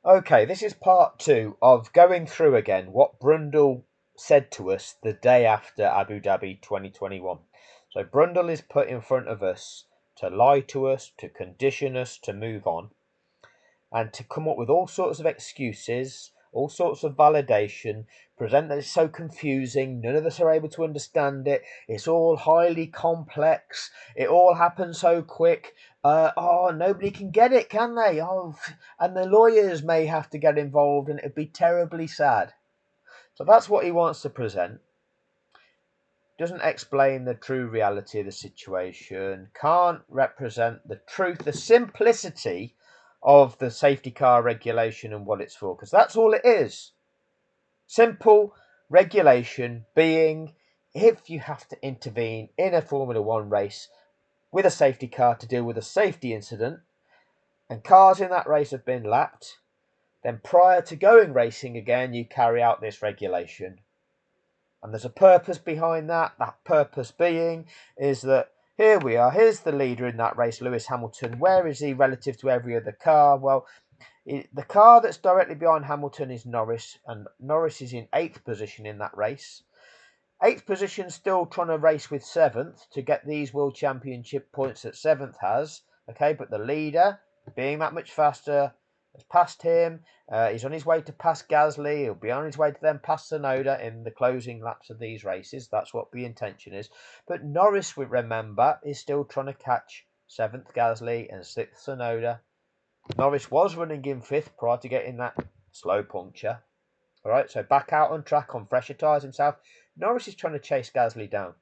Okay, this is part two of going through again what Brundle said to us the day after Abu Dhabi 2021. So Brundle is put in front of us to lie to us, to condition us to move on, and to come up with all sorts of excuses, all sorts of validation, present that it's so confusing, none of us are able to understand it, it's all highly complex, it all happens so quick. Nobody can get it, can they? And the lawyers may have to get involved, and it'd be terribly sad. So that's what he wants to present. Doesn't explain the true reality of the situation, can't represent the truth, the simplicity of the safety car regulation and what it's for, because that's all it is. Simple regulation being, if you have to intervene in a Formula One race with a safety car to deal with a safety incident, and cars in that race have been lapped, then prior to going racing again, you carry out this regulation. And there's a purpose behind that. That purpose being is that here we are, here's the leader in that race, Lewis Hamilton. Where is he relative to every other car? Well, the car that's directly behind Hamilton is Norris, and Norris is in 8th position in that race. 8th position, still trying to race with 7th to get these World Championship points that 7th has. Okay, but the leader, being that much faster, has passed him. He's on his way to pass Gasly. He'll be on his way to then pass Tsunoda in the closing laps of these races. That's what the intention is. But Norris, we remember, is still trying to catch 7th Gasly and 6th Tsunoda. Norris was running in 5th prior to getting that slow puncture. All right, so back out on track on fresher tyres himself. Norris is trying to chase Gasly down.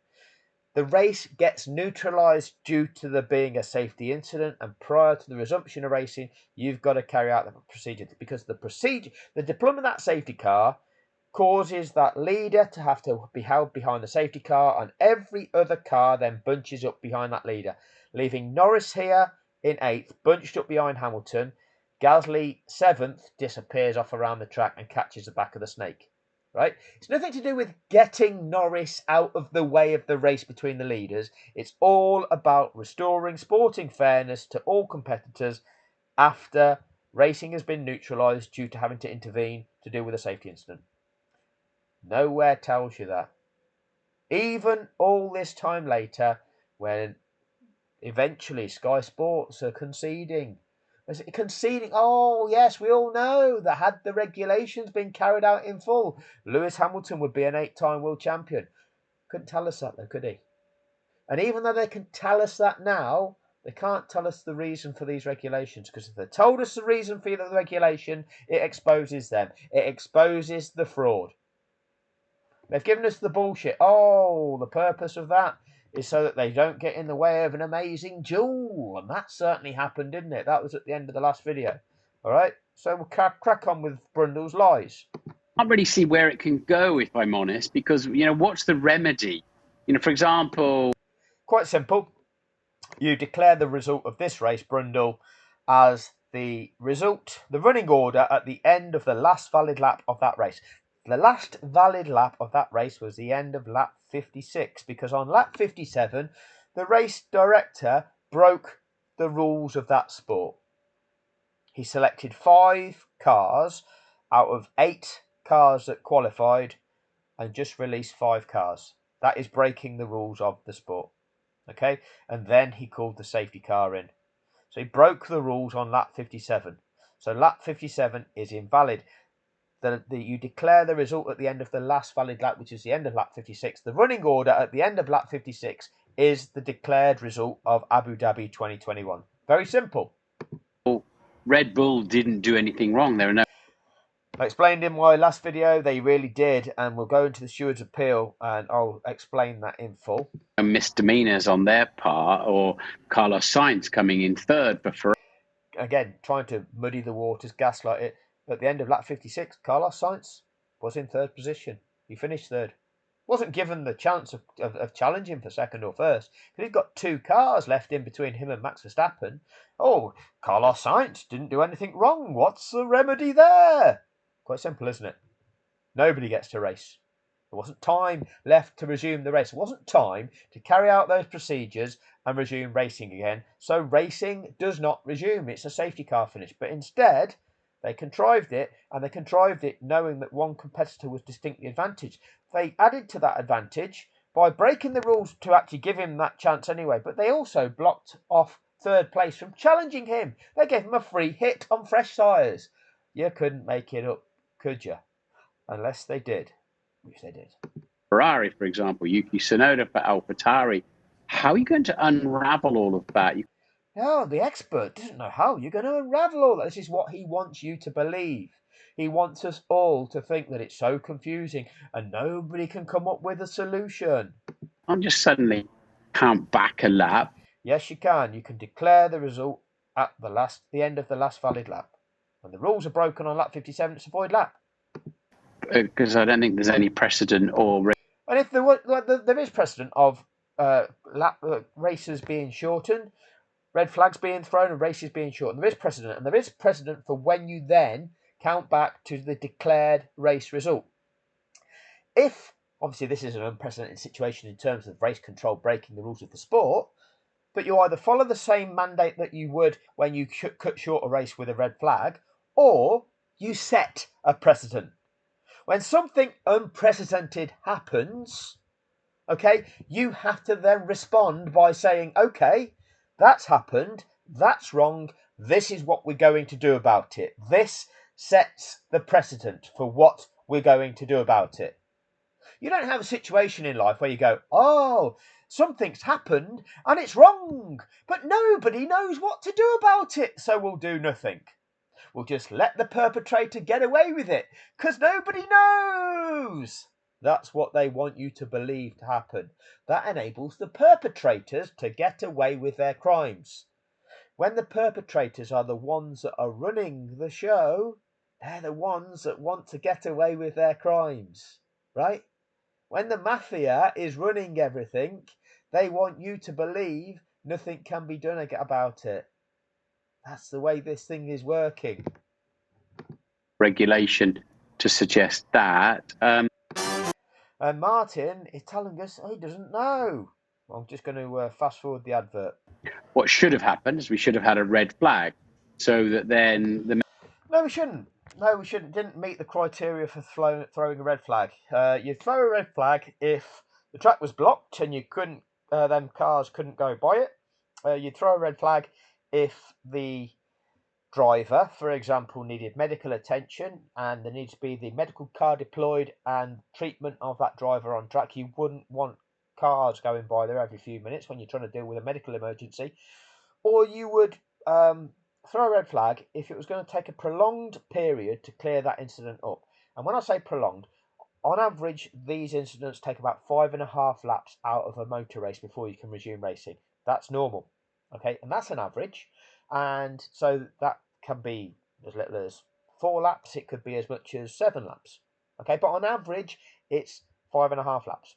The race gets neutralised due to there being a safety incident, and prior to the resumption of racing, you've got to carry out the procedure, because the deployment of that safety car causes that leader to have to be held behind the safety car, and every other car then bunches up behind that leader, leaving Norris here in 8th, bunched up behind Hamilton. Gasly, 7th, disappears off around the track and catches the back of the snake. Right? It's nothing to do with getting Norris out of the way of the race between the leaders. It's all about restoring sporting fairness to all competitors after racing has been neutralised due to having to intervene to deal with a safety incident. Nowhere tells you that. Even all this time later, when eventually Sky Sports are conceding. Oh, yes, we all know that had the regulations been carried out in full, Lewis Hamilton would be an 8-time world champion. Couldn't tell us that, though, could he? And even though they can tell us that now, they can't tell us the reason for these regulations, because if they told us the reason for the regulation, it exposes them. It exposes the fraud. They've given us the bullshit. Oh, the purpose of that is so that they don't get in the way of an amazing duel. And that certainly happened, didn't it? That was at the end of the last video. All right, so we'll crack on with Brundle's lies. I can't really see where it can go, if I'm honest, because, what's the remedy? For example... Quite simple. You declare the result of this race, Brundle, as the result, the running order at the end of the last valid lap of that race. The last valid lap of that race was the end of lap 56, because on lap 57, the race director broke the rules of that sport. He selected 5 cars out of 8 cars that qualified and just released 5 cars. That is breaking the rules of the sport. Okay, and then he called the safety car in. So he broke the rules on lap 57. So lap 57 is invalid. You declare the result at the end of the last valid lap, which is the end of lap 56. The running order at the end of lap 56 is the declared result of Abu Dhabi 2021. Very simple. Red Bull didn't do anything wrong. There are no... I explained in my last video they really did, and we'll go into the steward's appeal and I'll explain that in full. Misdemeanors on their part, or Carlos Sainz coming in 3rd for Ferrari. Again, trying to muddy the waters, gaslight it. At the end of lap 56, Carlos Sainz was in 3rd position. He finished 3rd. Wasn't given the chance of challenging for 2nd or 1st, because he's got 2 cars left in between him and Max Verstappen. Oh, Carlos Sainz didn't do anything wrong. What's the remedy there? Quite simple, isn't it? Nobody gets to race. There wasn't time left to resume the race. There wasn't time to carry out those procedures and resume racing again. So racing does not resume. It's a safety car finish. But instead, They contrived it, and they contrived it knowing that one competitor was distinctly advantaged. They added to that advantage by breaking the rules to actually give him that chance anyway, but they also blocked off third place from challenging him. They gave him a free hit on fresh tyres. You couldn't make it up, could you? Unless they did, which they did. Ferrari, for example, Yuki Tsunoda for AlphaTauri. How are you going to unravel all of that? No, the expert doesn't know how you're going to unravel all that. This is what he wants you to believe. He wants us all to think that it's so confusing and nobody can come up with a solution. I'll just suddenly count back a lap. Yes, you can. You can declare the result at the end of the last valid lap. When the rules are broken on lap 57, it's a void lap. Because I don't think there's any precedent or. And if there is precedent of races being shortened, red flags being thrown, and races being shortened, there is precedent, and there is precedent for when you then count back to the declared race result. If obviously this is an unprecedented situation in terms of race control breaking the rules of the sport, but you either follow the same mandate that you would when you cut short a race with a red flag, or you set a precedent. When something unprecedented happens, okay, you have to then respond by saying, okay, that's happened, that's wrong, this is what we're going to do about it. This sets the precedent for what we're going to do about it. You don't have a situation in life where you go, oh, something's happened and it's wrong, but nobody knows what to do about it, so we'll do nothing. We'll just let the perpetrator get away with it because nobody knows. That's what they want you to believe to happen. That enables the perpetrators to get away with their crimes. When the perpetrators are the ones that are running the show, they're the ones that want to get away with their crimes, right? When the mafia is running everything, they want you to believe nothing can be done about it. That's the way this thing is working. Regulation to suggest that. And Martin is telling us he doesn't know. I'm just going to fast forward the advert. What should have happened is we should have had a red flag, so that then the. No, we shouldn't. No, we shouldn't. Didn't meet the criteria for throwing a red flag. You'd throw a red flag if the track was blocked and you couldn't, them cars couldn't go by it. You'd throw a red flag if the driver, for example, needed medical attention and there needs to be the medical car deployed and treatment of that driver on track. You wouldn't want cars going by there every few minutes when you're trying to deal with a medical emergency. Or you would throw a red flag if it was going to take a prolonged period to clear that incident up. And when I say prolonged, on average, these incidents take about 5.5 laps out of a motor race before you can resume racing. That's normal. Okay, and that's an average. And so that can be as little as 4 laps, it could be as much as 7 laps. Okay, but on average, it's 5.5 laps.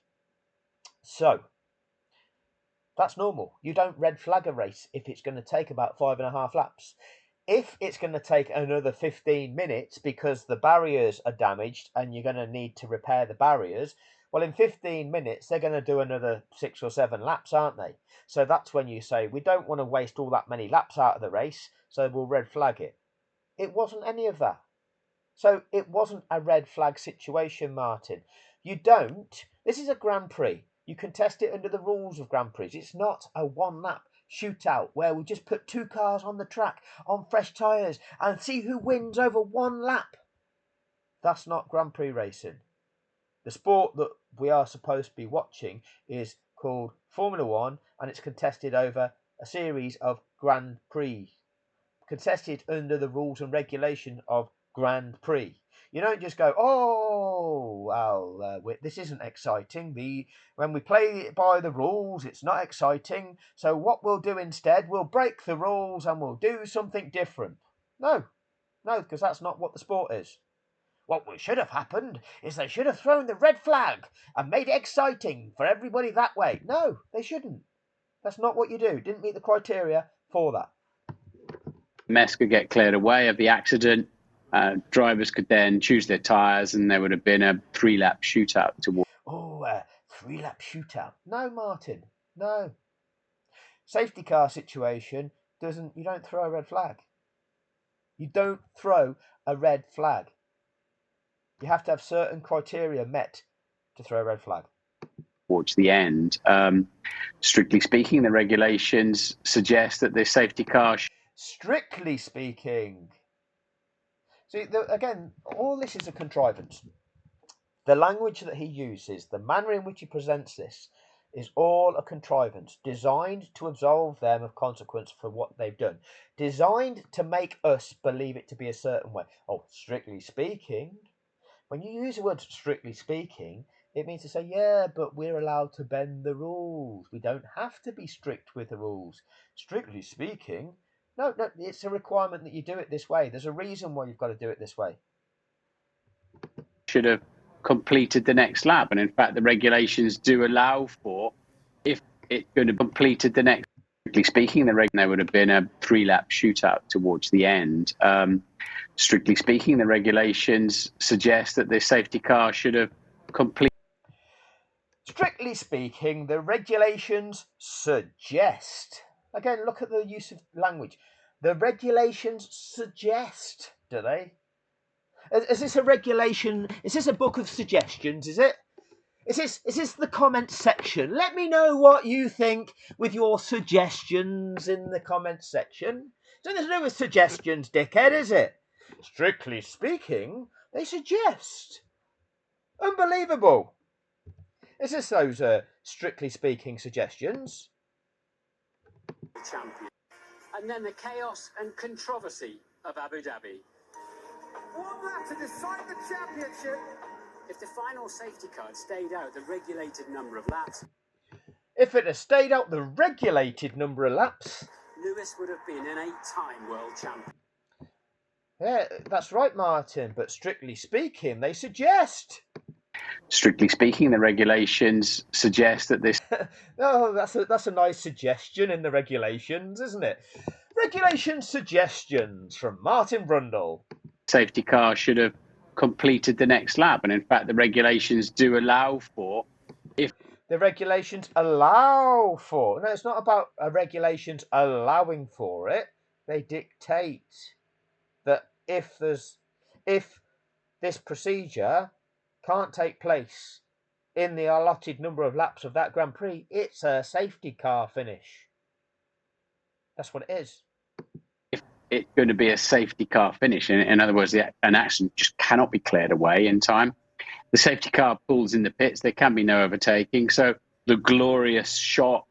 So that's normal. You don't red flag a race if it's going to take about 5.5 laps. If it's going to take another 15 minutes because the barriers are damaged and you're going to need to repair the barriers, well, in 15 minutes, they're going to do another 6 or 7 laps, aren't they? So that's when you say, we don't want to waste all that many laps out of the race, so we'll red flag it. It wasn't any of that. So it wasn't a red flag situation, Martin. This is a Grand Prix. You can test it under the rules of Grand Prix. It's not a 1-lap shootout where we just put 2 cars on the track on fresh tyres and see who wins over 1 lap. That's not Grand Prix racing. The sport that we are supposed to be watching is called Formula One, and it's contested over a series of Grand Prix, contested under the rules and regulation of Grand Prix. You don't just go, oh, well, this isn't exciting. When we play by the rules, it's not exciting. So what we'll do instead, we'll break the rules and we'll do something different. No, because that's not what the sport is. What should have happened is they should have thrown the red flag and made it exciting for everybody that way. No, they shouldn't. That's not what you do. Didn't meet the criteria for that. Mess could get cleared away of the accident. Drivers could then choose their tyres and there would have been a 3-lap shootout towards. Oh, 3-lap shootout. No, Martin. No. Safety car situation you don't throw a red flag. You don't throw a red flag. You have to have certain criteria met to throw a red flag. Towards the end, strictly speaking, the regulations suggest that the safety car. Strictly speaking. See, again, all this is a contrivance. The language that he uses, the manner in which he presents this, is all a contrivance designed to absolve them of consequence for what they've done, designed to make us believe it to be a certain way. Oh, strictly speaking, when you use the word strictly speaking, it means to say, yeah, but we're allowed to bend the rules. We don't have to be strict with the rules. Strictly speaking, no, it's a requirement that you do it this way. There's a reason why you've got to do it this way. Should have completed the next lap, and in fact the regulations do allow for, if it's going to completed the next, strictly speaking, there would have been a 3-lap shootout towards the end. Strictly speaking, the regulations suggest that the safety car should have completed. Strictly speaking, the regulations suggest. Again, look at the use of language. The regulations suggest, do they? Is this a regulation? Is this a book of suggestions? Is it? Is this the comment section? Let me know what you think with your suggestions in the comment section. It's nothing to do with suggestions, dickhead, is it? Strictly speaking, they suggest. Unbelievable. Is this those strictly speaking suggestions? Champion. And then the chaos and controversy of Abu Dhabi. 1 lap to decide the championship. If the final safety car had stayed out the regulated number of laps, If it had stayed out the regulated number of laps, Lewis would have been an 8-time world champion. yeah, that's right, Martin. But strictly speaking, they suggest. Strictly speaking, the regulations suggest that this. Oh, that's a nice suggestion in the regulations, isn't it? Regulation suggestions from Martin Brundle. Safety car should have completed the next lap, and in fact the regulations do allow for, if the regulations allow for. No, it's not about regulations allowing for it. They dictate that if this procedure can't take place in the allotted number of laps of that Grand Prix, it's a safety car finish. That's what it is. If it's going to be a safety car finish, in other words, an accident just cannot be cleared away in time. The safety car pulls in the pits. There can be no overtaking. So the glorious shot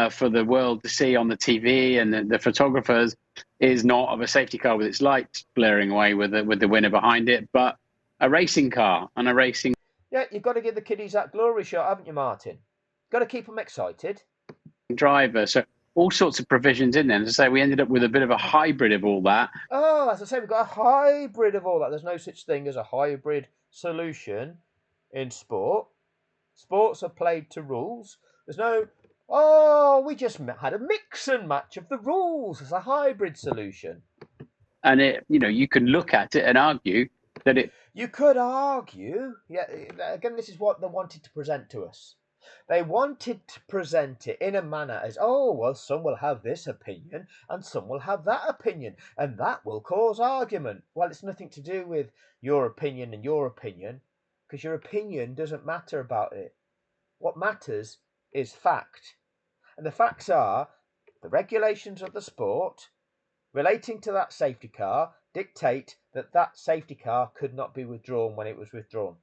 for the world to see on the TV and the photographers is not of a safety car with its lights blaring away with the winner behind it, but a racing car and a racing. Yeah, you've got to give the kiddies that glory shot, haven't you, Martin? Got to keep them excited. Driver. So all sorts of provisions in there. As I say, we ended up with a bit of a hybrid of all that. Oh, as I say, we've got a hybrid of all that. There's no such thing as a hybrid solution in sport. Sports are played to rules. There's no, oh, we just had a mix and match of the rules as a hybrid solution. And you can look at it and argue that it. You could argue, yeah, again, this is what they wanted to present to us. They wanted to present it in a manner as, oh, well, some will have this opinion and some will have that opinion, and that will cause argument. Well, it's nothing to do with your opinion and your opinion, because your opinion doesn't matter about it. What matters is fact. And the facts are the regulations of the sport relating to that safety car dictate that that safety car could not be withdrawn when it was withdrawn.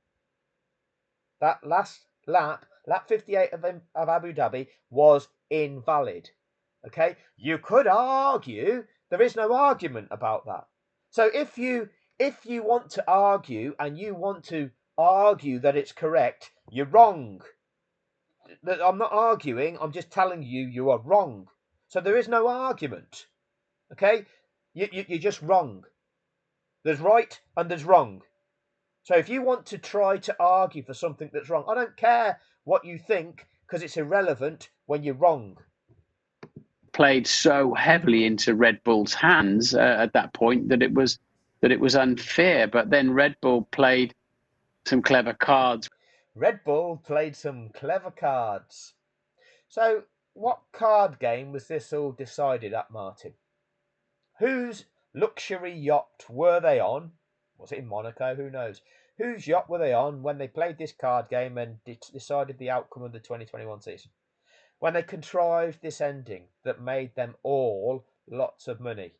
That last lap 58 of Abu Dhabi, was invalid. Okay, you could argue, there is no argument about that. So if you want to argue and you want to argue that it's correct, you're wrong. I'm not arguing, I'm just telling you you are wrong. So there is no argument. Okay, you're just wrong. There's right and there's wrong. So if you want to try to argue for something that's wrong, I don't care what you think, because it's irrelevant when you're wrong. Played so heavily into Red Bull's hands at that point that it was unfair. But then Red Bull played some clever cards. Red Bull played some clever cards. So what card game was this all decided at, Martin? Whose luxury yacht were they on? Was it in Monaco? Who knows? Whose yacht were they on when they played this card game and decided the outcome of the 2021 season? When they contrived this ending that made them all lots of money?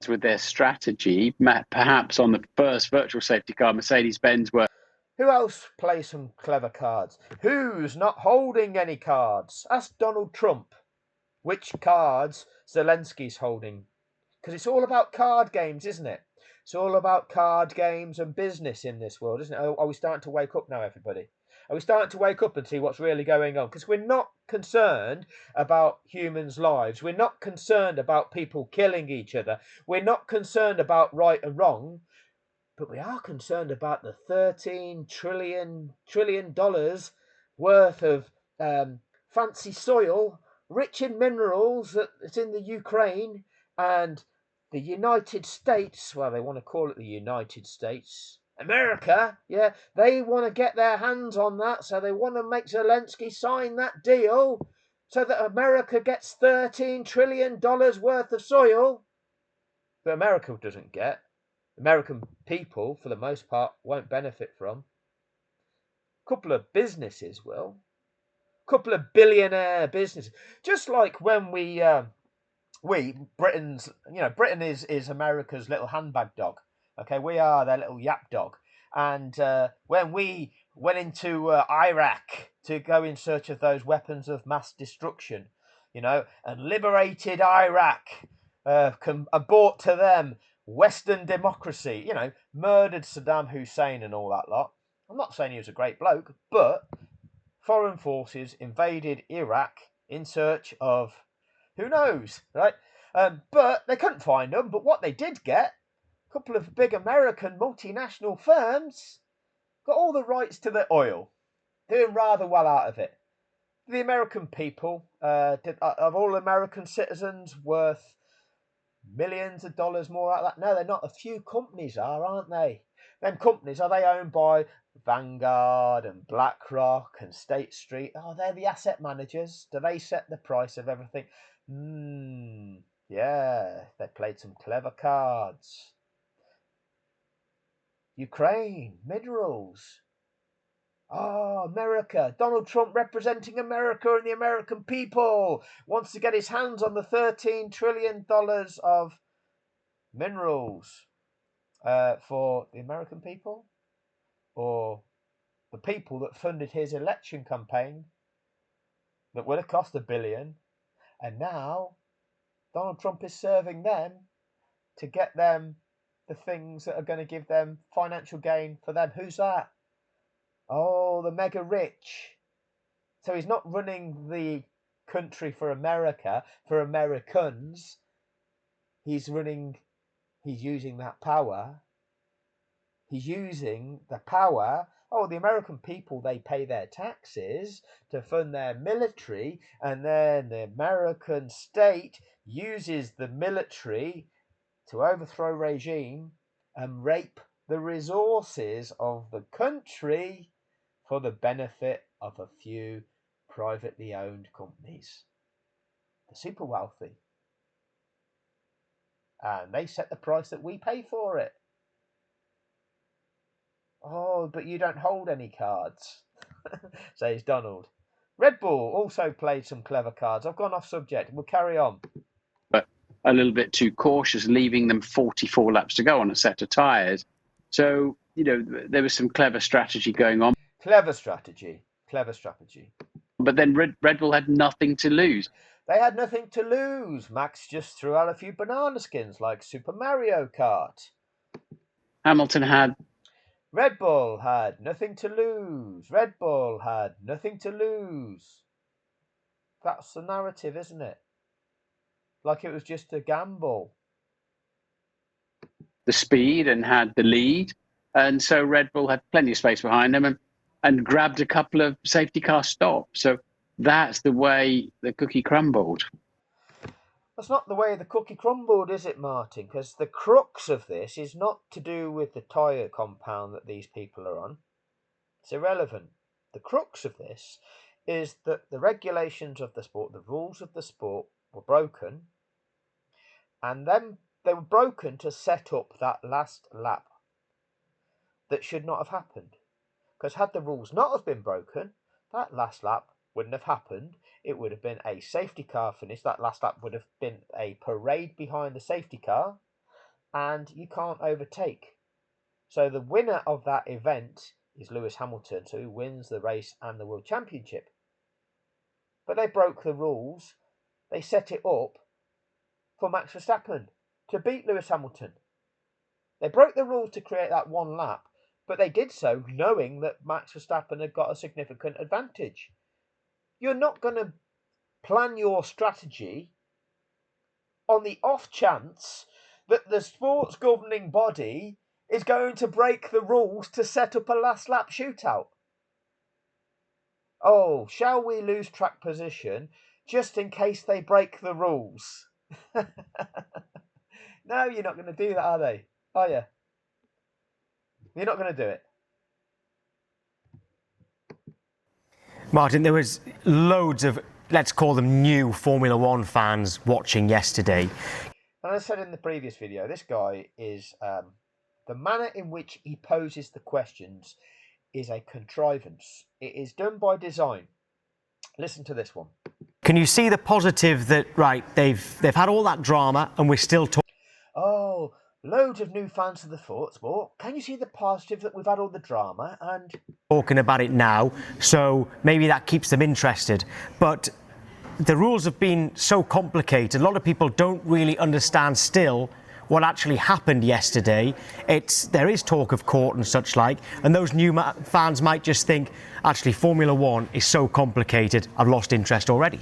With their strategy, perhaps on the first virtual safety car, Mercedes-Benz were. Who else plays some clever cards? Who's not holding any cards? Ask Donald Trump which cards Zelensky's holding. Because it's all about card games, isn't it? It's all about card games and business in this world, isn't it? Are we starting to wake up now, everybody? Are we starting to wake up and see what's really going on? Because we're not concerned about humans' lives. We're not concerned about people killing each other. We're not concerned about right and wrong. But we are concerned about the $13 trillion worth of fancy soil, rich in minerals that's in the Ukraine, and the United States. Well, they want to call it the United States. America, yeah, they want to get their hands on that, so they want to make Zelensky sign that deal so that America gets $13 trillion worth of soil that America doesn't get. American people, for the most part, won't benefit from. A couple of businesses will. A couple of billionaire businesses. Just like when Britain is America's little handbag dog. Okay, we are their little yap dog. And when we went into Iraq to go in search of those weapons of mass destruction, and liberated Iraq, brought to them Western democracy, murdered Saddam Hussein and all that lot. I'm not saying he was a great bloke, but foreign forces invaded Iraq in search of who knows, right? But they couldn't find them. But what they did get, a couple of big American multinational firms got all the rights to the oil, doing rather well out of it. The American people, of all American citizens, worth millions of dollars more out of that? No, they're not. A few companies are, aren't they? Them companies, are they owned by Vanguard and BlackRock and State Street? Oh, they're the asset managers. Do they set the price of everything? Yeah, they played some clever cards. Ukraine, minerals. Oh, America. Donald Trump representing America and the American people wants to get his hands on the $13 trillion of minerals for the American people, or the people that funded his election campaign that would have cost $1 billion, and now Donald Trump is serving them to get them the things that are going to give them financial gain for them. Who's that? Oh, the mega rich. So he's not running the country for America, for Americans. He's using that power. He's using the power. Oh, the American people, they pay their taxes to fund their military, and then the American state uses the military to overthrow regime and rape the resources of the country for the benefit of a few privately owned companies. The super wealthy. And they set the price that we pay for it. Oh, but you don't hold any cards, says Donald. Red Bull also played some clever cards. I've gone off subject. We'll carry on. But a little bit too cautious, leaving them 44 laps to go on a set of tyres. So, there was some clever strategy going on. Clever strategy. But then Red Bull had nothing to lose. They had nothing to lose. Max just threw out a few banana skins like Super Mario Kart. Hamilton had. Red Bull had nothing to lose. Red Bull had nothing to lose. That's the narrative, isn't it? Like it was just a gamble. The speed and had the lead. And so Red Bull had plenty of space behind them and grabbed a couple of safety car stops. So that's the way the cookie crumbled. That's not the way the cookie crumbled, is it, Martin? Because the crux of this is not to do with the tyre compound that these people are on. It's irrelevant. The crux of this is that the regulations of the sport, the rules of the sport were broken, and then they were broken to set up that last lap that should not have happened. Because had the rules not have been broken, that last lap wouldn't have happened. It would have been a safety car finish. That last lap would have been a parade behind the safety car, and you can't overtake. So the winner of that event is Lewis Hamilton, so who wins the race and the World Championship. But they broke the rules. They set it up for Max Verstappen to beat Lewis Hamilton. They broke the rules to create that one lap, but they did so knowing that Max Verstappen had got a significant advantage. You're not going to plan your strategy on the off chance that the sports governing body is going to break the rules to set up a last lap shootout. Oh, shall we lose track position just in case they break the rules? No, you're not going to do that, are they? Are you? You're not going to do it. Martin, there was loads of, let's call them new Formula One fans watching yesterday. And as I said in the previous video, this guy is, the manner in which he poses the questions is a contrivance. It is done by design. Listen to this one. Can you see the positive that, right, they've had all that drama and we're still talking? Oh, loads of new fans of the sport. Can you see the positive that we've had all the drama and Talking about it now, so maybe that keeps them interested. But the rules have been so complicated, a lot of people don't really understand still what actually happened yesterday. There is talk of court and such like, and those new fans might just think, actually, Formula One is so complicated, I've lost interest already.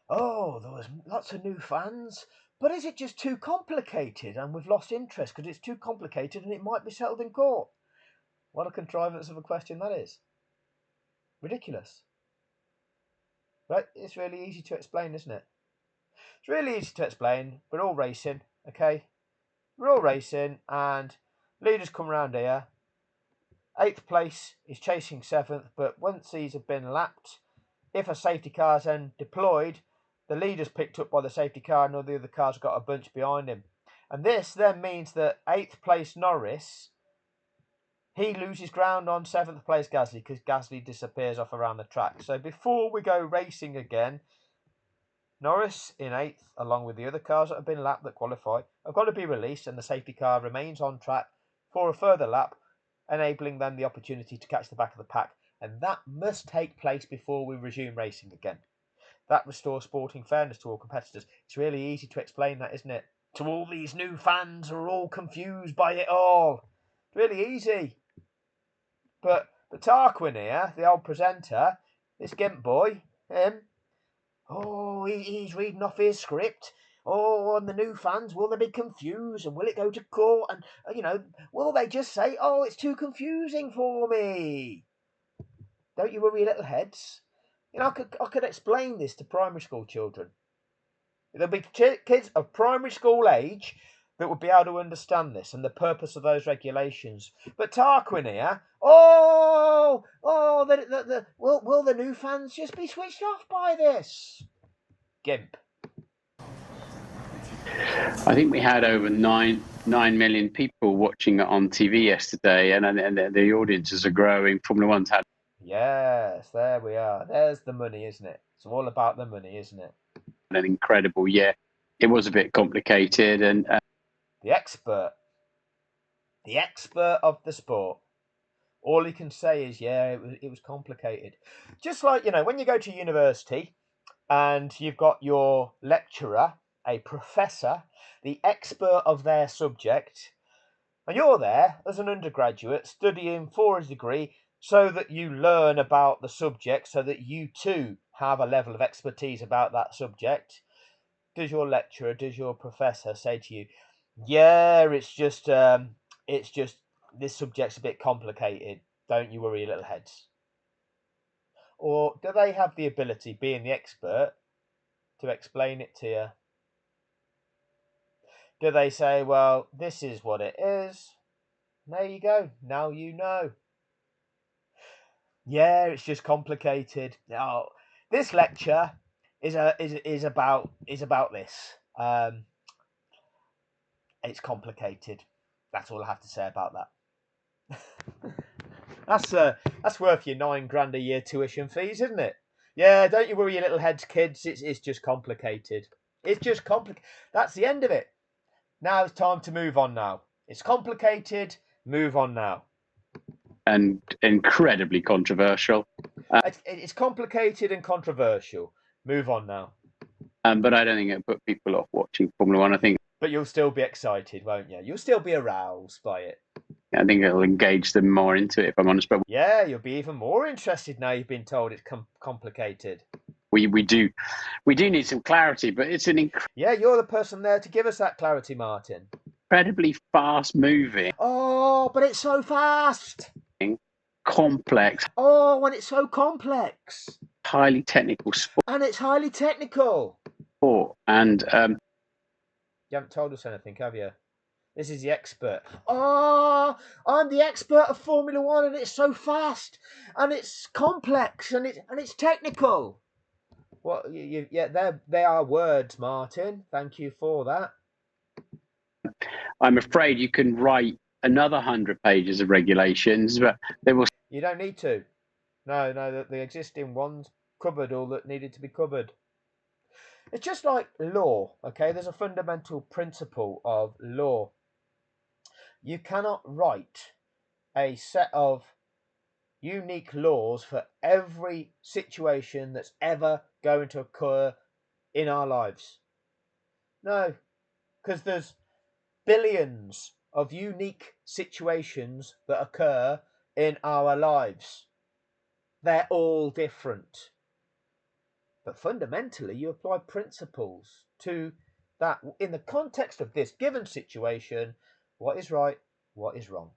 oh, there was lots of new fans, but is it just too complicated and we've lost interest because it's too complicated and it might be settled in court? What a contrivance of a question that is. Ridiculous. Right, it's really easy to explain, isn't it? It's really easy to explain. We're all racing, okay? We're all racing, and leaders come around here. 8th place is chasing 7th, but once these have been lapped, if a safety car is then deployed, the leader's picked up by the safety car and all the other cars have got a bunch behind him. And this then means that 8th place Norris, he loses ground on 7th place Gasly because Gasly disappears off around the track. So before we go racing again, Norris in 8th, along with the other cars that have been lapped that qualify, have got to be released and the safety car remains on track for a further lap, enabling them the opportunity to catch the back of the pack. And that must take place before we resume racing again. That restores sporting fairness to all competitors. It's really easy to explain that, isn't it? To all these new fans who are all confused by it all. It's really easy. But Tarquin here, the old presenter, this Gimp boy, him, he's reading off his script. Oh, and the new fans, will they be confused? And will it go to court? And, will they just say, oh, it's too confusing for me? Don't you worry, little heads. I could explain this to primary school children. There'll be kids of primary school age that would be able to understand this and the purpose of those regulations. But Tarquin here, will the new fans just be switched off by this? Gimp. I think we had over 9 million people watching it on TV yesterday, and the audiences are growing. Formula One's had. Yes, there we are. There's the money, isn't it? It's all about the money, isn't it? An incredible year. It was a bit complicated, and the expert of the sport, all he can say is, yeah, it was complicated. Just like, when you go to university and you've got your lecturer, a professor, the expert of their subject, and you're there as an undergraduate studying for a degree so that you learn about the subject, so that you too have a level of expertise about that subject. Does your lecturer, does your professor say to you, yeah, it's just this subject's a bit complicated, don't you worry, little heads? Or do they have the ability, being the expert, to explain it to you? Do they say, well, this is what it is, there you go, now you know? Yeah, it's just complicated. Now, this lecture is about this. It's complicated. That's all I have to say about that. That's worth your £9,000 a year tuition fees, isn't it? Yeah, don't you worry your little heads, kids. It's just complicated. It's just complicated. That's the end of it. Now it's time to move on now. It's complicated. Move on now. And incredibly controversial. It's complicated and controversial. Move on now. But I don't think it put people off watching Formula One. I think But you'll still be excited, won't you? You'll still be aroused by it. it'll engage them more into it, if I'm honest. But Yeah, you'll be even more interested now you've been told it's complicated. we do need some clarity, but it's an Yeah, you're the person there to give us that clarity, Martin. incredibly fast moving. Oh, but it's so fast. Complex. Oh, when it's so complex. Highly technical sport. And it's highly technical. And you haven't told us anything, have you? This is the expert. Oh, I'm the expert of Formula One, and it's so fast, and it's complex, and it's technical. What? Yeah, they are words, Martin. Thank you for that. I'm afraid you can write another 100 pages of regulations, but they will. You don't need to. No, the existing ones covered all that needed to be covered. It's just like law, okay? There's a fundamental principle of law. You cannot write a set of unique laws for every situation that's ever going to occur in our lives. No, because there's billions of unique situations that occur in our lives. They're all different. But fundamentally, you apply principles to that in the context of this given situation. What is right? What is wrong?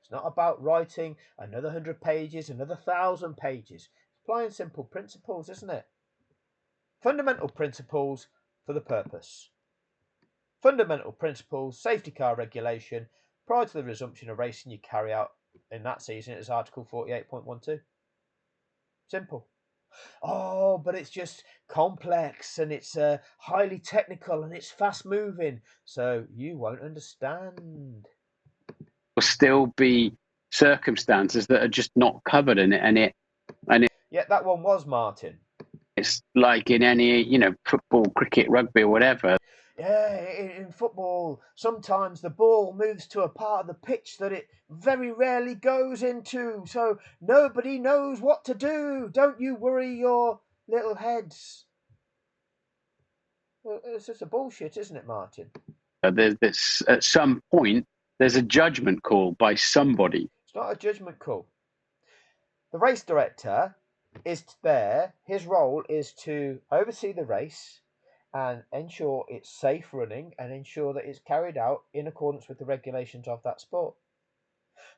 It's not about writing another 100 pages, another 1,000 pages. It's applying simple principles, isn't it? Fundamental principles for the purpose. Fundamental principles, safety car regulation. Prior to the resumption of racing, you carry out in that season is Article 48.12. Simple. Oh, but it's just complex and it's highly technical and it's fast moving, so you won't understand. Will still be circumstances that are just not covered in it, and it. Yeah, that one was, Martin. It's like in any, football, cricket, rugby, or whatever. Yeah, in football, sometimes the ball moves to a part of the pitch that it very rarely goes into, so nobody knows what to do. Don't you worry your little heads. It's just a bullshit, isn't it, Martin? There's at some point, there's a judgment call by somebody. It's not a judgment call. The race director is there. His role is to oversee the race and ensure it's safe running and ensure that it's carried out in accordance with the regulations of that sport.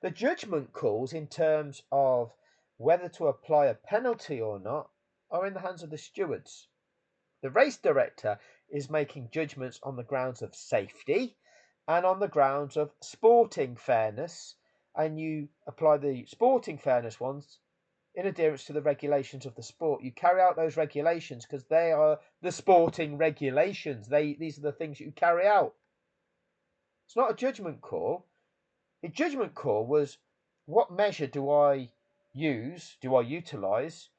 The judgment calls in terms of whether to apply a penalty or not are in the hands of the stewards. The race director is making judgments on the grounds of safety and on the grounds of sporting fairness, and you apply the sporting fairness ones in adherence to the regulations of the sport. You carry out those regulations because they are the sporting regulations. These are the things you carry out. It's not a judgment call. A judgment call was, what measure do I utilise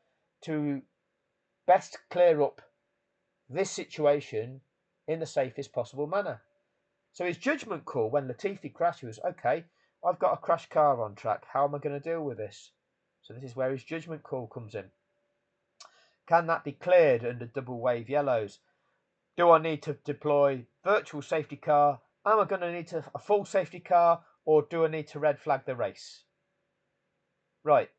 to best clear up this situation in the safest possible manner? So his judgment call when Latifi crashed was, okay, I've got a crash car on track. How am I going to deal with this? So this is where his judgment call comes in. Can that be cleared under double wave yellows? Do I need to deploy virtual safety car? Am I going to need a full safety car, or do I need to red flag the race? Right,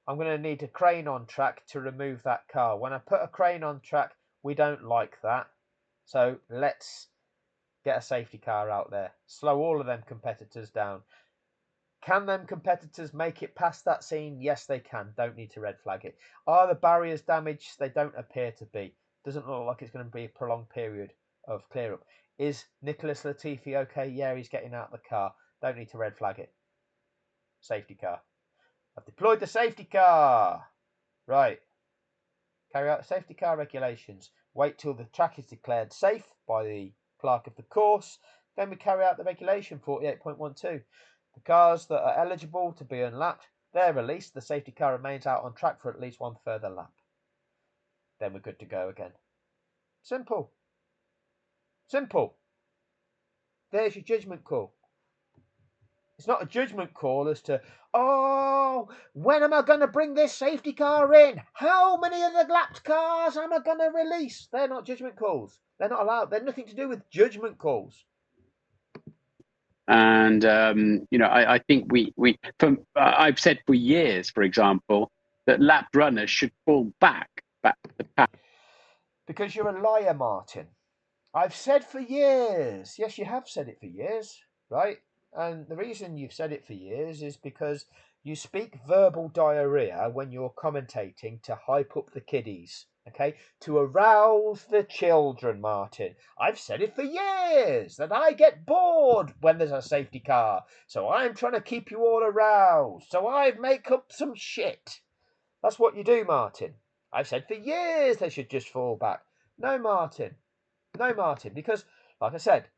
I'm going to need a crane on track to remove that car. When I put a crane on track, we don't like that. So let's get a safety car out there. Slow all of them competitors down. Can them competitors make it past that scene? Yes, they can. Don't need to red flag it. Are the barriers damaged? They don't appear to be. Doesn't look like it's going to be a prolonged period of clear up. Is Nicholas Latifi okay? Yeah, he's getting out of the car. Don't need to red flag it. Safety car. I've deployed the safety car. Right. Carry out the safety car regulations. Wait till the track is declared safe by the clerk of the course. Then we carry out the regulation 48.12. The cars that are eligible to be unlapped, they're released. The safety car remains out on track for at least one further lap. Then we're good to go again. Simple. Simple. There's your judgment call. It's not a judgment call as to, oh, when am I going to bring this safety car in? How many of the lapped cars am I going to release? They're not judgment calls. They're not allowed. They're nothing to do with judgment calls. And I think I've said for years, for example, that lap runners should fall back to the pack. Because you're a liar, Martin. I've said for years. Yes, you have said it for years, right? And the reason you've said it for years is because you speak verbal diarrhea when you're commentating to hype up the kiddies, okay? To arouse the children, Martin. I've said it for years that I get bored when there's a safety car. So I'm trying to keep you all aroused. So I make up some shit. That's what you do, Martin. I've said for years they should just fall back. No, Martin. No, Martin, because, like I said,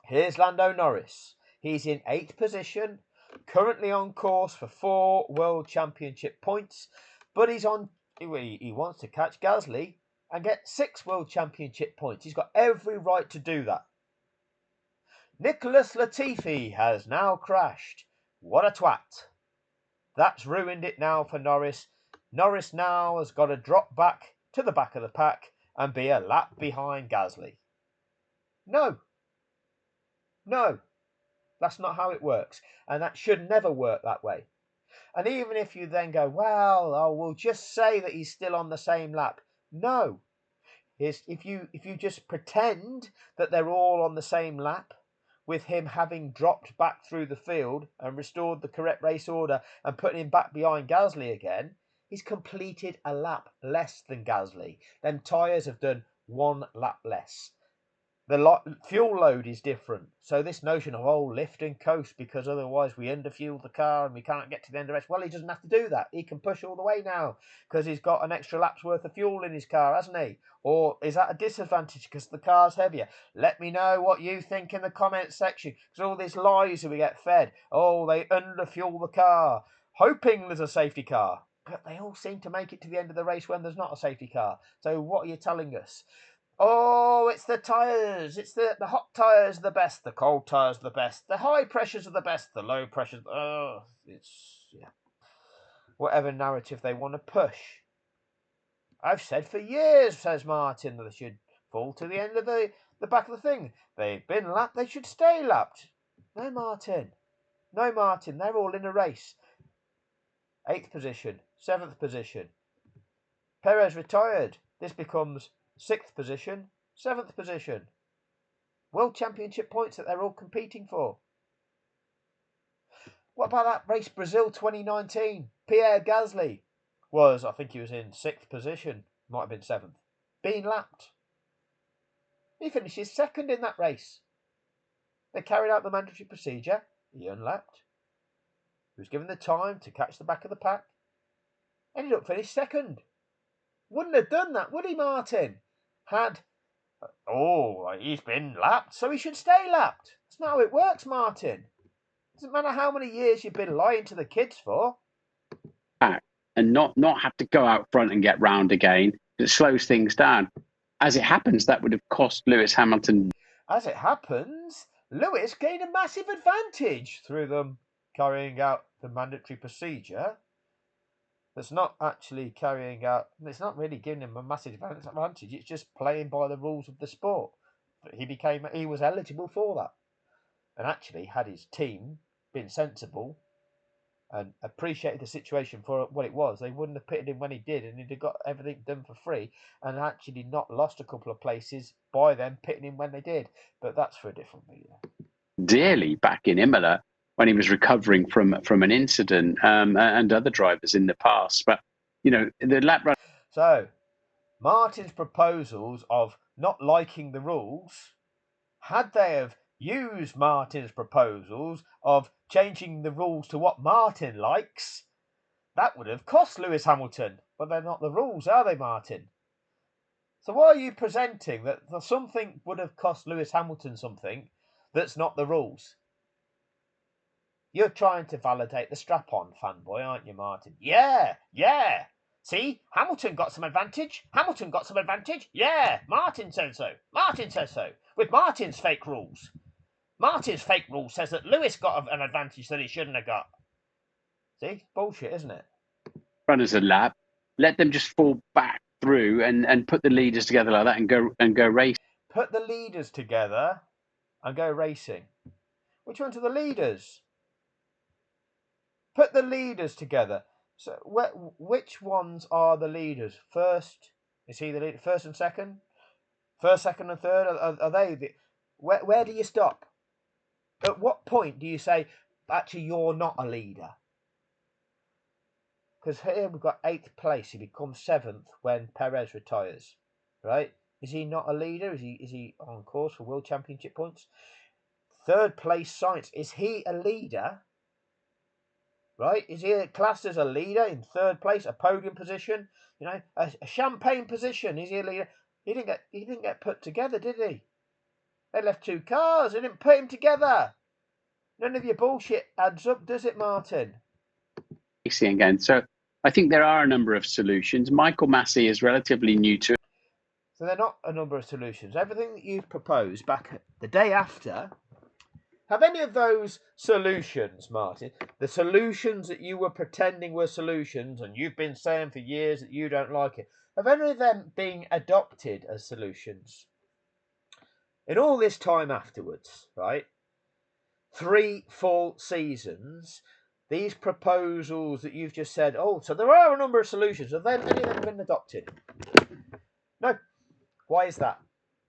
here's Lando Norris. He's in 8th position, currently on course for 4 World Championship points, but he wants to catch Gasly and get 6 World Championship points. He's got every right to do that. Nicholas Latifi has now crashed. What a twat. That's ruined it now for Norris. Norris now has got to drop back to the back of the pack and be a lap behind Gasly. No, that's not how it works, and that should never work that way. And even if you then go, well, we'll just say that he's still on the same lap. No, if you just pretend that they're all on the same lap, with him having dropped back through the field and restored the correct race order and putting him back behind Gasly again, he's completed a lap less than Gasly. Them tyres have done 1 lap less. The fuel load is different. So this notion of, lift and coast because otherwise we underfuel the car and we can't get to the end of the race. Well, he doesn't have to do that. He can push all the way now because he's got an extra lap's worth of fuel in his car, hasn't he? Or is that a disadvantage because the car's heavier? Let me know what you think in the comments section, because all these lies that we get fed. Oh, they underfuel the car, hoping there's a safety car. But they all seem to make it to the end of the race when there's not a safety car. So what are you telling us? Oh, it's the tyres. It's the hot tyres are the best. The cold tyres are the best. The high pressures are the best. The low pressures. Whatever narrative they want to push. I've said for years, says Martin, that they should fall to the end of the back of the thing. They've been lapped. They should stay lapped. No, Martin. They're all in a race. 8th position, 7th position. Perez retired. This becomes 6th position, 7th position. World Championship points that they're all competing for. What about that race Brazil 2019? Pierre Gasly was, I think he was in 6th position, might have been 7th, being lapped. He finishes 2nd in that race. They carried out the mandatory procedure. He unlapped. He was given the time to catch the back of the pack. Ended up finished 2nd. Wouldn't have done that, would he, Martin? He's been lapped, so he should stay lapped. That's not how it works, Martin. Doesn't matter how many years you've been lying to the kids for. And not have to go out front and get round again. It slows things down. As it happens, that would have cost Lewis Hamilton. As it happens, Lewis gained a massive advantage through them carrying out the mandatory procedure. That's not actually carrying out, it's not really giving him a massive advantage, it's just playing by the rules of the sport. He was eligible for that. And actually, had his team been sensible and appreciated the situation for what it was, they wouldn't have pitted him when he did, and he'd have got everything done for free and actually not lost a couple of places by them pitting him when they did. But that's for a different video. Dearly back in Imola, when he was recovering from an incident, and other drivers in the past. But, the lap run. So, Martin's proposals of not liking the rules, had they have used Martin's proposals of changing the rules to what Martin likes, that would have cost Lewis Hamilton. But they're not the rules, are they, Martin? So why are you presenting that something would have cost Lewis Hamilton something that's not the rules. You're trying to validate the strap-on, fanboy, aren't you, Martin? Yeah. See, Hamilton got some advantage. Yeah, Martin says so. With Martin's fake rules. Martin's fake rule says that Lewis got an advantage that he shouldn't have got. See, bullshit, isn't it? Runners a lap. Let them just fall back through and put the leaders together like that and go race. Put the leaders together and go racing. Which ones are the leaders? Put the leaders together. So, which ones are the leaders? First, is he the leader? First and second? First, second, and third? Are they the? Where do you stop? At what point do you say, actually, you're not a leader? Because here we've got 8th place. He becomes 7th when Perez retires, right? Is he not a leader? Is he on course for World Championship points? 3rd place, Sainz. Is he a leader? Right? Is he classed as a leader in 3rd place, a podium position? You know, a champagne position. Is he a leader? He didn't get put together, did he? They left 2 cars. They didn't put him together. None of your bullshit adds up, does it, Martin? Racing again. So I think there are a number of solutions. Michael Massey is relatively new to it. So they're not a number of solutions. Everything that you've proposed back the day after, have any of those solutions, Martin, the solutions that you were pretending were solutions and you've been saying for years that you don't like it, have any of them been adopted as solutions? In all this time afterwards, right? 3 full seasons, these proposals that you've just said, oh, so there are a number of solutions. Have any of them been adopted? No. Why is that?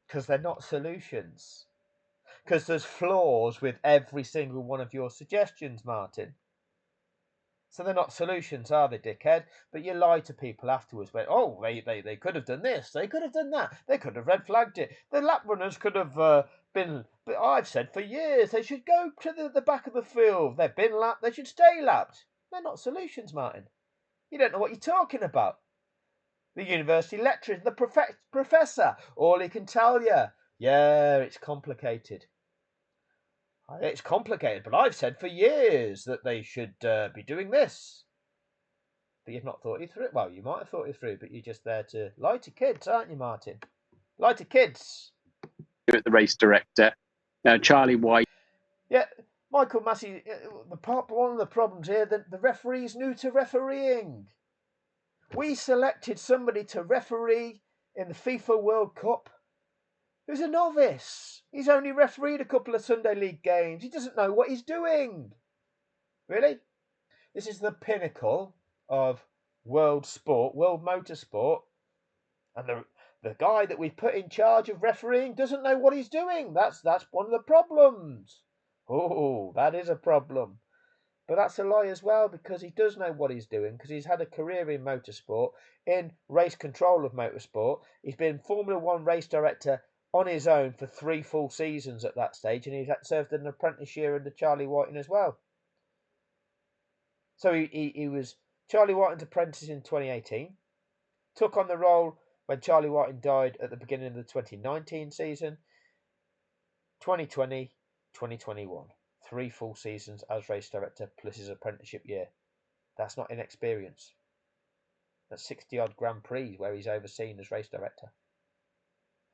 Because they're not solutions. Because there's flaws with every single one of your suggestions, Martin. So they're not solutions, are they, dickhead? But you lie to people afterwards. Where, oh, they could have done this. They could have done that. They could have red flagged it. The lap runners could have been... But I've said for years they should go to the back of the field. They've been lapped. They should stay lapped. They're not solutions, Martin. You don't know what you're talking about. The university lecturer, the professor, all he can tell you, yeah, it's complicated. It's complicated, but I've said for years that they should be doing this. But you've not thought it through. Well, you might have thought it through, but you're just there to lie to kids, aren't you, Martin? Lie to kids. The race director, Charlie White. Yeah, Michael Massey, one of the problems here, the referee's new to refereeing. We selected somebody to referee in the FIFA World Cup who's a novice. He's only refereed a couple of Sunday League games. He doesn't know what he's doing. Really? This is the pinnacle of world sport, world motorsport. And the guy that we've put in charge of refereeing doesn't know what he's doing. That's one of the problems. Oh, that is a problem. But that's a lie as well, because he does know what he's doing, because he's had a career in motorsport, in race control of motorsport. He's been Formula One race director on his own for 3 full seasons at that stage, and he's served an apprentice year under Charlie Whiting as well. So he was Charlie Whiting's apprentice in 2018, took on the role when Charlie Whiting died at the beginning of the 2019 season, 2020, 2021. 3 full seasons as race director plus his apprenticeship year. That's not inexperience. That's 60-odd Grand Prix where he's overseen as race director.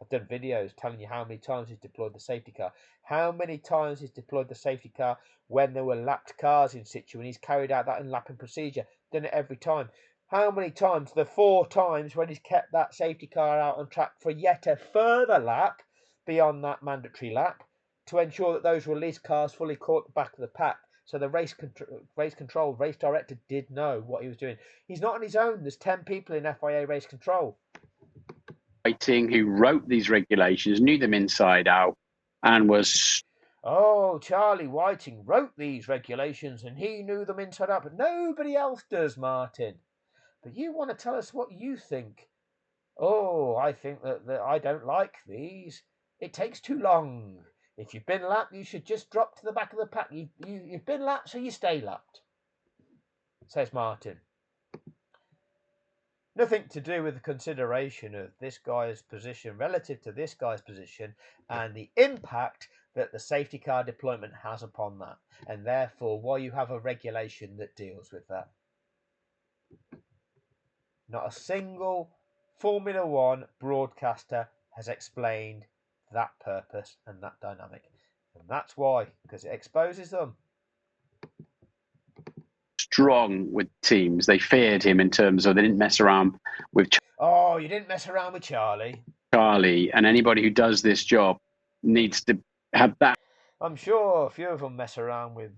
I've done videos telling you how many times he's deployed the safety car. How many times he's deployed the safety car when there were lapped cars in situ and he's carried out that unlapping procedure. Done it every time. How many times? The 4 times when he's kept that safety car out on track for yet a further lap beyond that mandatory lap, to ensure that those release cars fully caught the back of the pack. So the race director did know what he was doing. He's not on his own. There's 10 people in FIA race control. Whiting, who wrote these regulations, knew them inside out, and was... Oh, Charlie Whiting wrote these regulations and he knew them inside out, but nobody else does, Martin. But you want to tell us what you think. Oh, I think that I don't like these. It takes too long. If you've been lapped, you should just drop to the back of the pack. You've been lapped, so you stay lapped, says Martin. Nothing to do with the consideration of this guy's position relative to this guy's position and the impact that the safety car deployment has upon that, and therefore why you have a regulation that deals with that. Not a single Formula One broadcaster has explained that purpose and that dynamic. And that's why, because it exposes them. Strong with teams. They feared him in terms of they didn't mess around with Oh, you didn't mess around with Charlie. Charlie, and anybody who does this job needs to have that I'm sure a few of them mess around with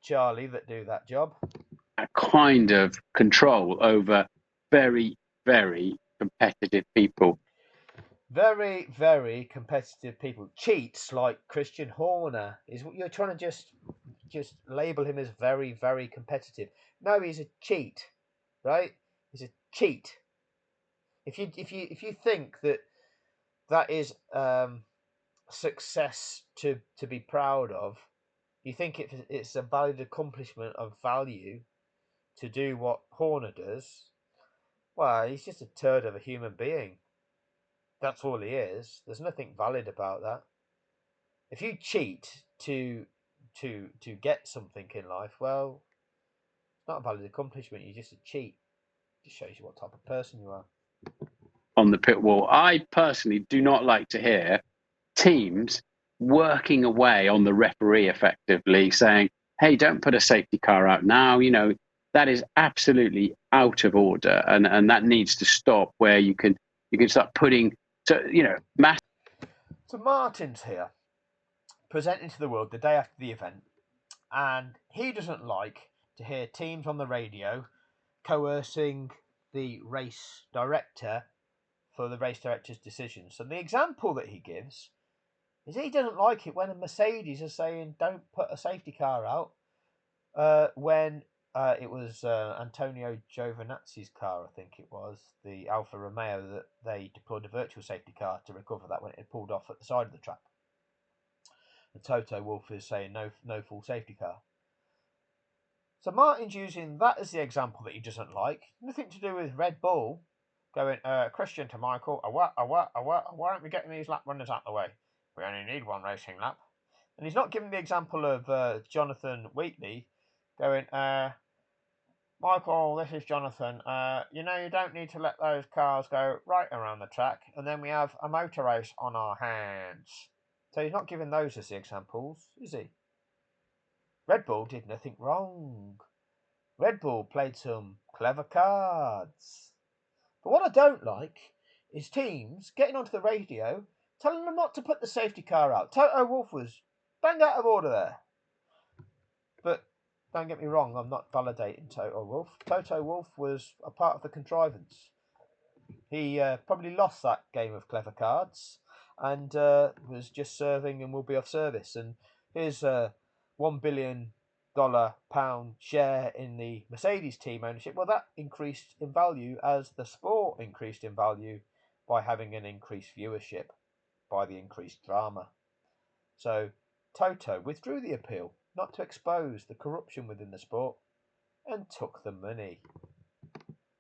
Charlie that do that job. kind of control over very, very competitive people. Very, very competitive people. Cheats like Christian Horner is what you're trying to just label him as very, very competitive. No, he's a cheat, right? He's a cheat. If you think that is success to be proud of, you think it's a valid accomplishment of value to do what Horner does, well, he's just a turd of a human being. That's all he is. There's nothing valid about that. If you cheat to get something in life, well, it's not a valid accomplishment. You're just a cheat. It just shows you what type of person you are. On the pit wall, I personally do not like to hear teams working away on the referee effectively, saying, "Hey, don't put a safety car out now." You know, that is absolutely out of order, and that needs to stop. Where you can start putting, so you know, mass. So Martin's here, presenting to the world the day after the event, and he doesn't like to hear teams on the radio coercing the race director for the race director's decisions. So the example that he gives is he doesn't like it when a Mercedes is saying don't put a safety car out when it was Antonio Giovinazzi's car, I think it was, the Alfa Romeo, that they deployed a virtual safety car to recover that when it had pulled off at the side of the track. And Toto Wolff is saying no full safety car. So Martin's using that as the example that he doesn't like. Nothing to do with Red Bull going, Christian to Michael, why aren't we getting these lap runners out of the way? We only need one racing lap. And he's not giving the example of Jonathan Wheatley going, Michael, this is Jonathan. You don't need to let those cars go right around the track, and then we have a motor race on our hands. So he's not giving those as the examples, is he? Red Bull did nothing wrong. Red Bull played some clever cards. But what I don't like is teams getting onto the radio telling them not to put the safety car out. Toto Wolff was bang out of order there. But don't get me wrong, I'm not validating Toto Wolff. Toto Wolff was a part of the Contrivance. He probably lost that game of clever cards and was just serving and will be off service. And his $1 billion pound share in the Mercedes team ownership, well, that increased in value as the sport increased in value by having an increased viewership, by the increased drama. So Toto withdrew the appeal not to expose the corruption within the sport and took the money.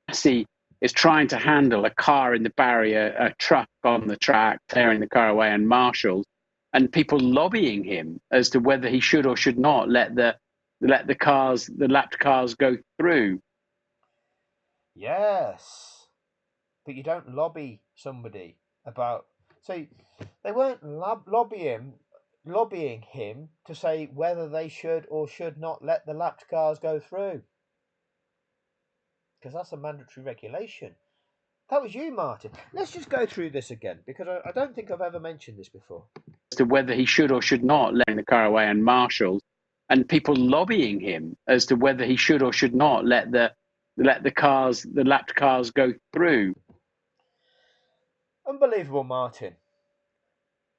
Massey is trying to handle a car in the barrier, a truck on the track, tearing the car away, and marshals, and people lobbying him as to whether he should or should not let the lapped cars go through. Yes, but you don't lobby somebody about. So they weren't lobbying him to say whether they should or should not let the lapped cars go through, because that's a mandatory regulation. That was you, Martin. Let's just go through this again, because I don't think I've ever mentioned this before. As to whether he should or should not let the car away, and marshals, and people lobbying him as to whether he should or should not let the lapped cars go through. Unbelievable, Martin.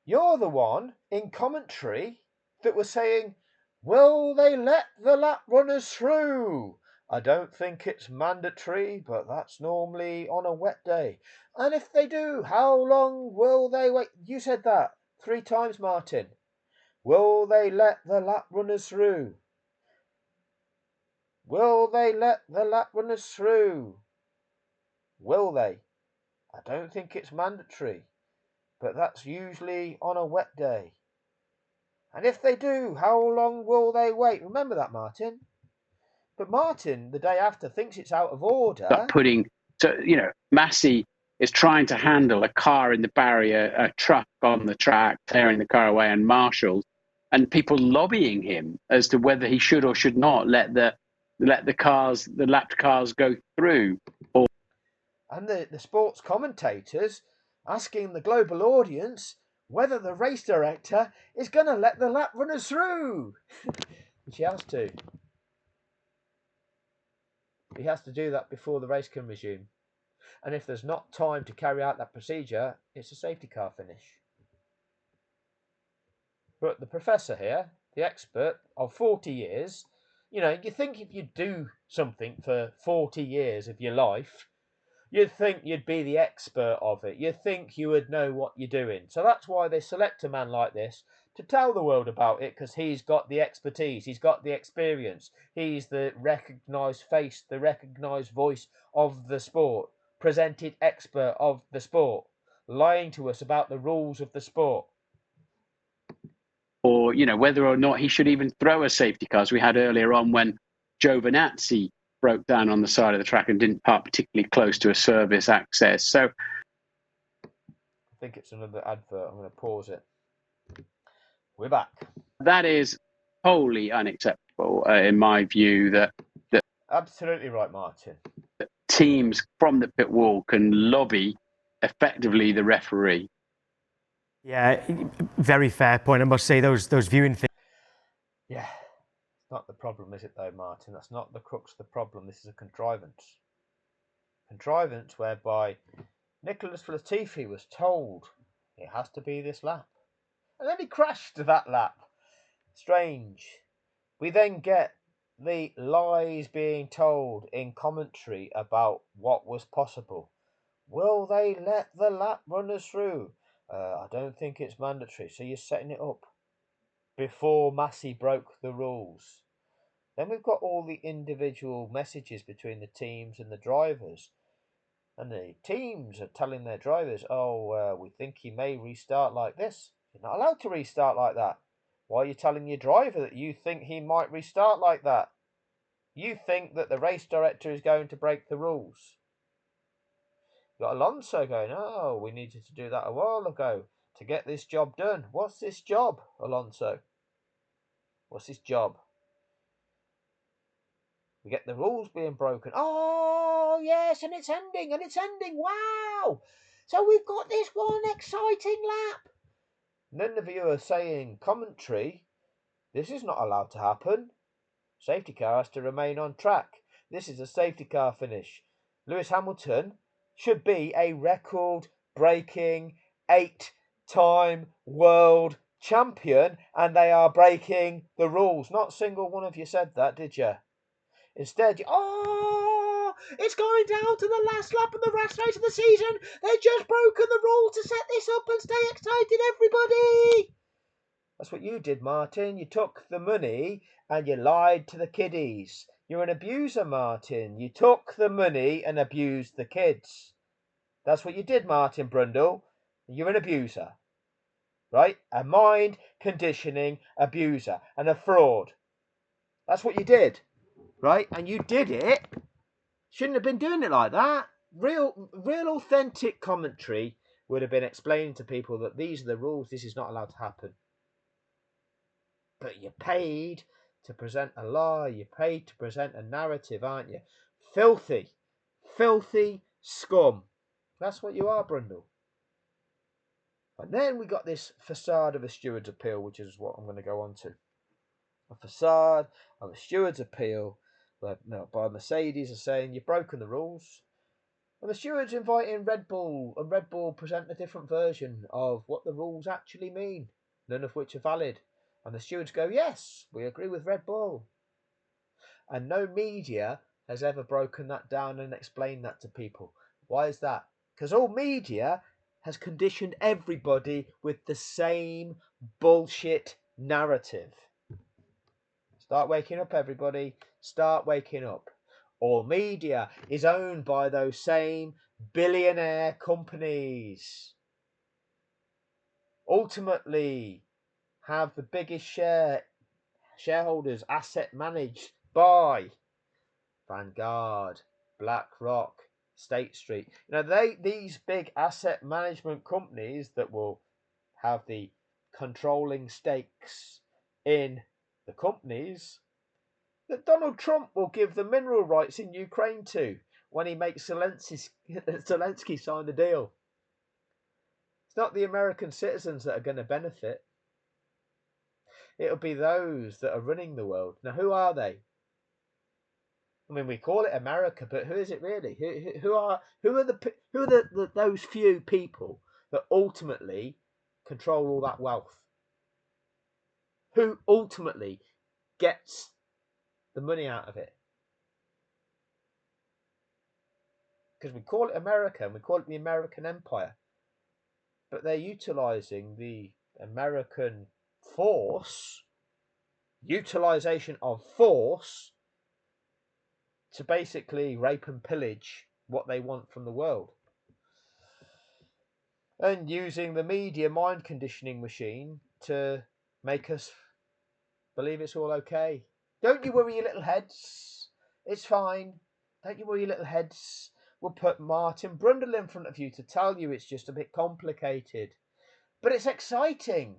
You're the one in commentary that was saying, will they let the lap runners through? I don't think it's mandatory, but that's normally on a wet day. And if they do, how long will they wait? You said that 3 times, Martin. Will they let the lap runners through? Will they let the lap runners through? Will they? I don't think it's mandatory, but that's usually on a wet day. And if they do, how long will they wait? Remember that, Martin. But Martin, the day after, thinks it's out of order. But Massey is trying to handle a car in the barrier, a truck on the track, clearing the car away, and marshals, and people lobbying him as to whether he should or should not let the lapped cars go through. And the sports commentators asking the global audience whether the race director is going to let the lap runners through. Which he has to. He has to do that before the race can resume. And if there's not time to carry out that procedure, it's a safety car finish. But the professor here, the expert of 40 years, you think if you do something for 40 years of your life, you'd think you'd be the expert of it. You'd think you would know what you're doing. So that's why they select a man like this to tell the world about it, because he's got the expertise, he's got the experience, he's the recognised face, the recognised voice of the sport, presented expert of the sport, lying to us about the rules of the sport. Or, whether or not he should even throw a safety car, as we had earlier on when Giovinazzi broke down on the side of the track and didn't park particularly close to a service access. So I think it's another advert. I'm going to pause it. We're back. That is wholly unacceptable, in my view, that Absolutely right, Martin. Teams from the pit wall can lobby effectively the referee. Yeah, very fair point. I must say those viewing things. Yeah, it's not the problem, is it though, Martin? That's not the crux of the problem. This is a contrivance. Contrivance whereby Nicholas Latifi was told it has to be this lap. And then he crashed that lap. Strange. We then get the lies being told in commentary about what was possible. Will they let the lap runners through? I don't think it's mandatory. So you're setting it up before Massey broke the rules. Then we've got all the individual messages between the teams and the drivers. And the teams are telling their drivers, we think he may restart like this. You're not allowed to restart like that. Why are you telling your driver that you think he might restart like that? You think that the race director is going to break the rules. You've got Alonso going, we needed to do that a while ago to get this job done. What's this job, Alonso? What's this job? We get the rules being broken. Oh, yes, and it's ending. Wow! So we've got this one exciting lap. And then the viewer saying, commentary, this is not allowed to happen. Safety car has to remain on track. This is a safety car finish. Lewis Hamilton should be a record-breaking 8-time world champion, and they are breaking the rules. Not a single one of you said that, did you? Instead, it's going down to the last lap of the last race of the season. They've just broken the rule to set this up and stay excited, everybody. That's what you did, Martin. You took the money and you lied to the kiddies. You're an abuser, Martin. You took the money and abused the kids. That's what you did, Martin Brundle. You're an abuser. Right? A mind conditioning abuser and a fraud. That's what you did. Right? And you did it. Shouldn't have been doing it like that. Real authentic commentary would have been explaining to people that these are the rules. This is not allowed to happen. But you're paid to present a lie. You're paid to present a narrative, aren't you? Filthy scum. That's what you are, Brundle. And then we got this facade of a steward's appeal, which is what I'm going to go on to. A facade of a steward's appeal by Mercedes are saying you've broken the rules. And the stewards inviting Red Bull, and Red Bull present a different version of what the rules actually mean, none of which are valid. And the stewards go, yes, we agree with Red Bull. And no media has ever broken that down and explained that to people. Why is that? Because all media has conditioned everybody with the same bullshit narrative. Start waking up, everybody. Start waking up. All media is owned by those same billionaire companies. Ultimately, have the biggest shareholders asset managed by Vanguard, BlackRock, State Street. These big asset management companies that will have the controlling stakes in the companies that Donald Trump will give the mineral rights in Ukraine to when he makes Zelensky sign the deal. It's not the American citizens that are going to benefit. It'll be those that are running the world. Now, who are they? I mean, we call it America, but who is it really? Who are those few people that ultimately control all that wealth? Who ultimately gets the money out of it? Because we call it America and we call it the American Empire, but they're utilizing the American utilization of force to basically rape and pillage what they want from the world. And using the media mind conditioning machine to make us believe it's all okay. Don't you worry your little heads. It's fine. Don't you worry your little heads. We'll put Martin Brundle in front of you to tell you it's just a bit complicated. But it's exciting.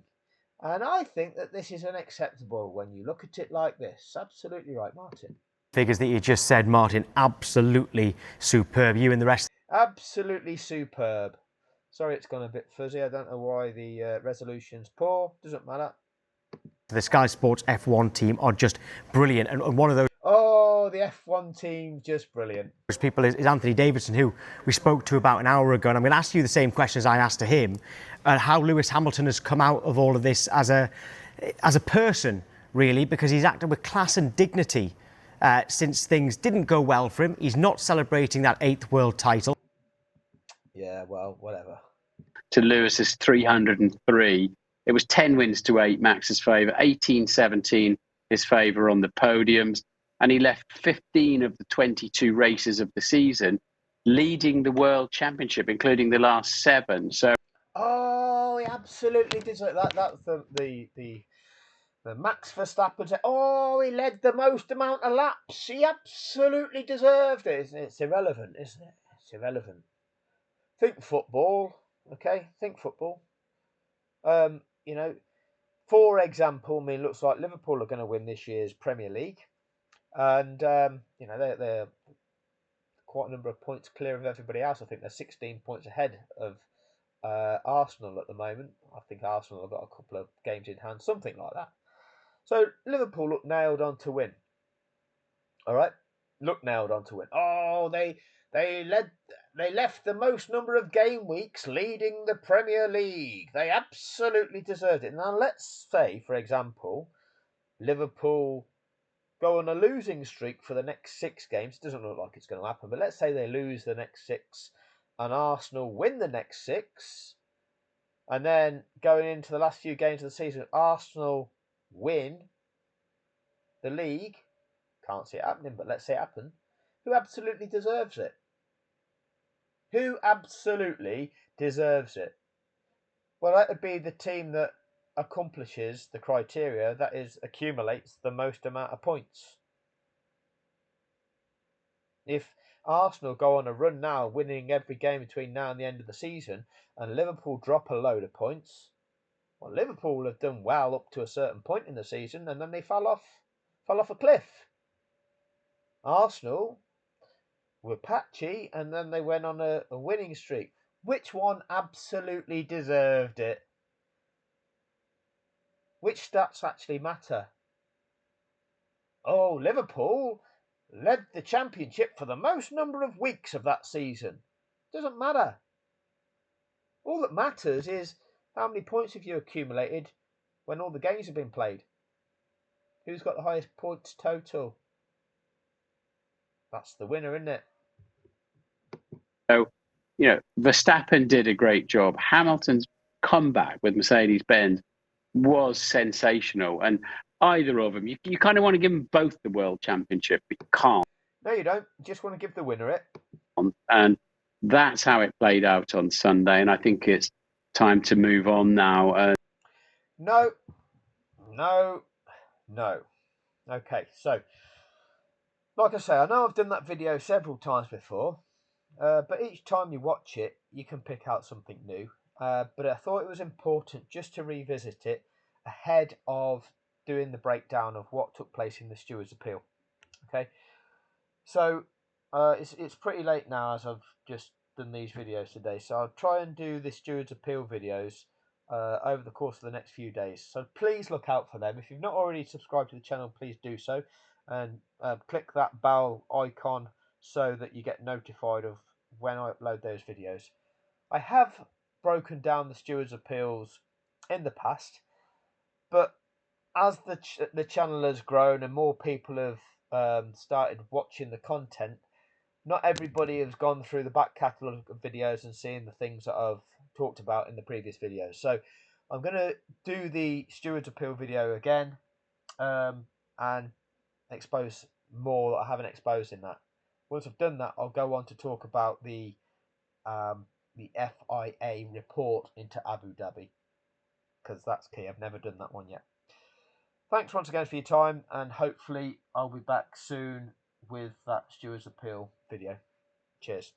And I think that this is unacceptable when you look at it like this. Absolutely right, Martin. Figures that you just said, Martin, absolutely superb. You and the rest. Absolutely superb. Sorry, it's gone a bit fuzzy. I don't know why the resolution's poor. Doesn't matter. The Sky Sports F1 team are just brilliant. And one of those... Oh, the F1 team, just brilliant. Those people is Anthony Davidson, who we spoke to about an hour ago. And I'm going to ask you the same questions I asked to him. How Lewis Hamilton has come out of all of this as a person, really, because he's acted with class and dignity since things didn't go well for him. He's not celebrating that 8th world title. Yeah, well, whatever. To Lewis's 303. It was 10 wins to 8, Max's favour, 18-17 his favour on the podiums, and he left 15 of the 22 races of the season leading the World Championship, including the last 7. So, oh, he absolutely did that. That's the Max Verstappen said, oh, he led the most amount of laps. He absolutely deserved it. It's irrelevant, isn't it? It's irrelevant. Think football, okay? Think football. For example, I mean, it looks like Liverpool are going to win this year's Premier League, and they're quite a number of points clear of everybody else. I think they're 16 points ahead of Arsenal at the moment. I think Arsenal have got a couple of games in hand, something like that. So Liverpool look nailed on to win. All right, look nailed on to win. Oh, they left the most number of game weeks leading the Premier League. They absolutely deserved it. Now, let's say, for example, Liverpool go on a losing streak for the next 6 games. It doesn't look like it's going to happen, but let's say they lose the next 6 and Arsenal win the next 6. And then going into the last few games of the season, Arsenal win the league. Can't see it happening, but let's say it happened. Who absolutely deserves it? Who absolutely deserves it? Well, that would be the team that accomplishes the criteria, that is, accumulates the most amount of points. If Arsenal go on a run now, winning every game between now and the end of the season, and Liverpool drop a load of points, well, Liverpool have done well up to a certain point in the season, and then they fell off a cliff. Arsenal were patchy, and then they went on a winning streak. Which one absolutely deserved it? Which stats actually matter? Oh, Liverpool led the championship for the most number of weeks of that season. Doesn't matter. All that matters is how many points have you accumulated when all the games have been played. Who's got the highest points total? That's the winner, isn't it? So, Verstappen did a great job. Hamilton's comeback with Mercedes-Benz was sensational. And either of them, you kind of want to give them both the World Championship, but you can't. No, you don't. You just want to give the winner it. And that's how it played out on Sunday. And I think it's time to move on now. No, No. Okay, so like I say, I know I've done that video several times before, but each time you watch it, you can pick out something new. But I thought it was important just to revisit it ahead of doing the breakdown of what took place in the Stewards' Appeal. Okay, so it's pretty late now as I've just done these videos today, so I'll try and do the Stewards' Appeal videos over the course of the next few days. So please look out for them. If you've not already subscribed to the channel, please do so, and click that bell icon so that you get notified of when I upload those videos. I have broken down the Stewards' Appeals in the past, but as the channel has grown and more people have started watching the content, not everybody has gone through the back catalogue of videos and seen the things that I've talked about in the previous videos. So I'm going to do the Stewards' Appeal video again and expose more that I haven't exposed in that. Once I've done that, I'll go on to talk about the FIA report into Abu Dhabi, because that's key. I've never done that one yet. Thanks once again for your time, and hopefully I'll be back soon with that Stewards' Appeal video. Cheers.